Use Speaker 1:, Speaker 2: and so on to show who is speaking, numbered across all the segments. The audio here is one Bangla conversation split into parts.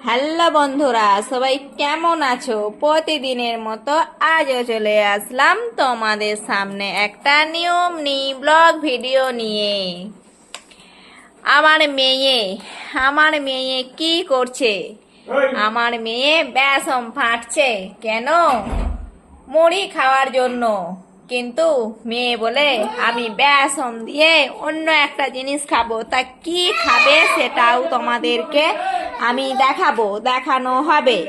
Speaker 1: হ্যালো বন্ধুরা, সবাই কেমন আছো? প্রতিদিনের মতো আজও চলে আসলাম তোমাদের সামনে একটা নিয়ম ব্লগ ভিডিও নিয়ে। আমার মেয়ে কি করছে? আমার মেয়ে বেসম ফাটছে কেন? মুড়ি খাওয়ার জন্য। কিন্তু মেয়ে বলে আমি বেসম দিয়ে অন্য একটা জিনিস খাবো। তা কি খাবে সেটাও তোমাদেরকে আমি দেখানো হবে।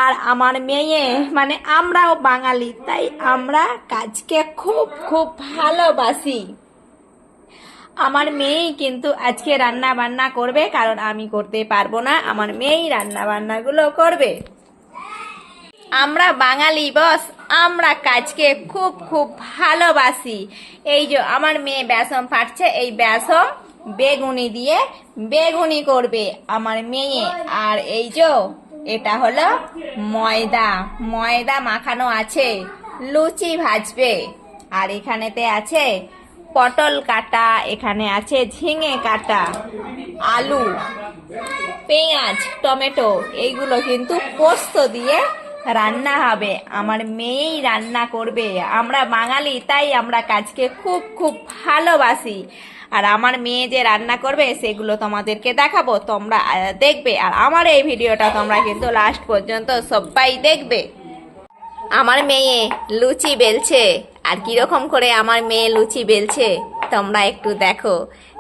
Speaker 1: আর আমার মেয়ে মানে আমরাও বাঙালি, তাই আমরা কাজকে খুব খুব ভালোবাসি। আমার মেয়েই কিন্তু আজকে রান্না বান্না করবে, কারণ আমি করতে পারবো না। আমার মেয়েই রান্না বান্নাগুলো করবে। আমরা বাঙালি বস, আমরা কাজকে খুব খুব ভালোবাসি। এই যে আমার মেয়ে বেসম ফাটছে, এই বেসম বেগুনি দিয়ে বেগুনি করবে আমার মেয়ে। আর এই যে এটা হলো ময়দা ময়দা মাখানো আছে, লুচি ভাজবে। আর এখানেতে আছে পটল কাটা, এখানে আছে ঝিঙে কাটা, আলু, পেঁয়াজ, টমেটো, এইগুলো কিন্তু পোস্ত দিয়ে রান্না হবে। আমার মেয়েই রান্না করবে। আমরা বাঙালি, তাই আমরা কাজকে খুব খুব ভালোবাসি। আর আমার মেয়ে যে রান্না করবে সেগুলো তোমাদেরকে দেখাবো, তোমরা দেখবে। আর আমার এই ভিডিওটা তোমরা কিন্তু লাস্ট পর্যন্ত সবাই দেখবে। আমার মেয়ে লুচি বেলছে। আর কিরকম করে আমার মেয়ে লুচি বেলছে তোমরা একটু দেখো।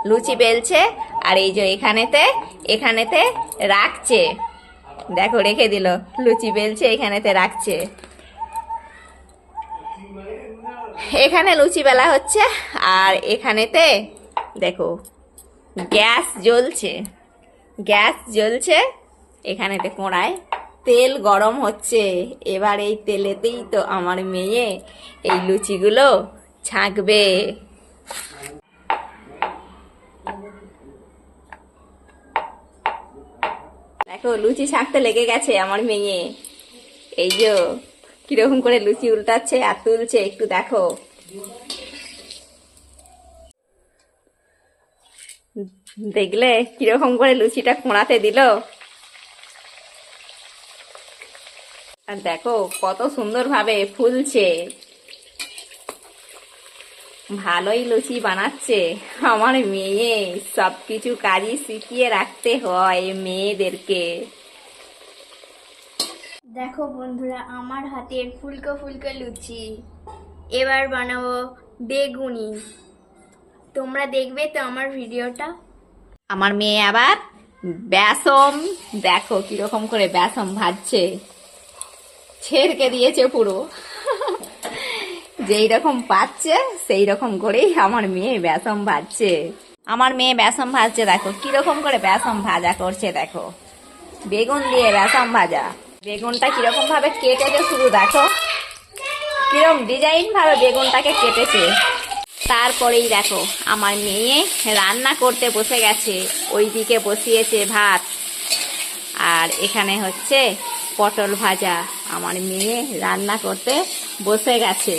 Speaker 1: লুচি বেলছে আর এই যে এখানেতে রাখছে। দেখো, রেখে দিল। লুচি বেলছে, এখানেতে রাখছে। এখানে লুচি বেলা হচ্ছে আর এখানেতে দেখো গ্যাস জ্বলছে। এখানেতে কড়ায় তেল গরম হচ্ছে। এবার এই তেলেতেই তো আমার মেয়ে এই লুচিগুলো ছাঁকবে। দেখো, লুচি ছাঁকতে লেগে গেছে আমার মেয়ে। এই যে কিরকম করে লুচি উল্টাচ্ছে আর তুলছে, একটু দেখো। দেখলে কিরকম করে লুচিটা কোঁড়াতে দিল। আর দেখো কত সুন্দর ভাবে ফুলছে। ভালোই লুচি বানাচ্ছে আমার মেয়ে। সবকিছু কাজই শিখিয়ে রাখতে হয় মেয়েদেরকে।
Speaker 2: দেখো বন্ধুরা, আমার হাতের ফুলকো ফুলকো লুচি। এবার বানাবো বেগুনি। তোমরা দেখবে তো আমার ভিডিওটা।
Speaker 1: আমার মেয়ে আবার বেসম, দেখো কিরকম করে বেসম ভাজছে। ছেড়কে দিয়েছে পুরো। যেই রকম পাচ্ছে সেই রকম করেই আমার মেয়ে বেসম ভাজছে। আমার মেয়ে বেসম ভাজছে, দেখো কিরকম করে বেসম ভাজা করছে। দেখো, বেগুন দিয়ে বেসম ভাজা। বেগুনটা কিরকম ভাবে কেটেছে শুধু দেখো, কিরকম ডিজাইন ভাবে বেগুনটাকে কেটেছে। তারপরেই দেখো আমার মেয়ে রান্না করতে বসে গেছে। ওইদিকে বসিয়েছে ভাত, আর এখানে হচ্ছে পটল ভাজা। আমার মেয়ে রান্না করতে বসে গেছে।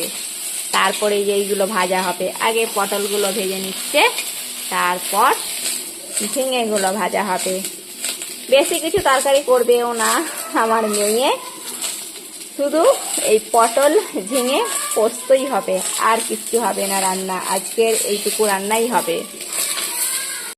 Speaker 1: তারপরে এইগুলো ভাজা হবে। আগে পটলগুলো ভেজে নিচ্ছে, তারপর ঝিঙেগুলো ভাজা হবে। বেশি কিছু তরকারি করবেও না আমার মেয়ে, শুধু এই পটল ঝিঙে পোস্তই হবে, আর কিচ্ছু হবে না রান্না। আজকের এইটুকু রান্নাই হবে।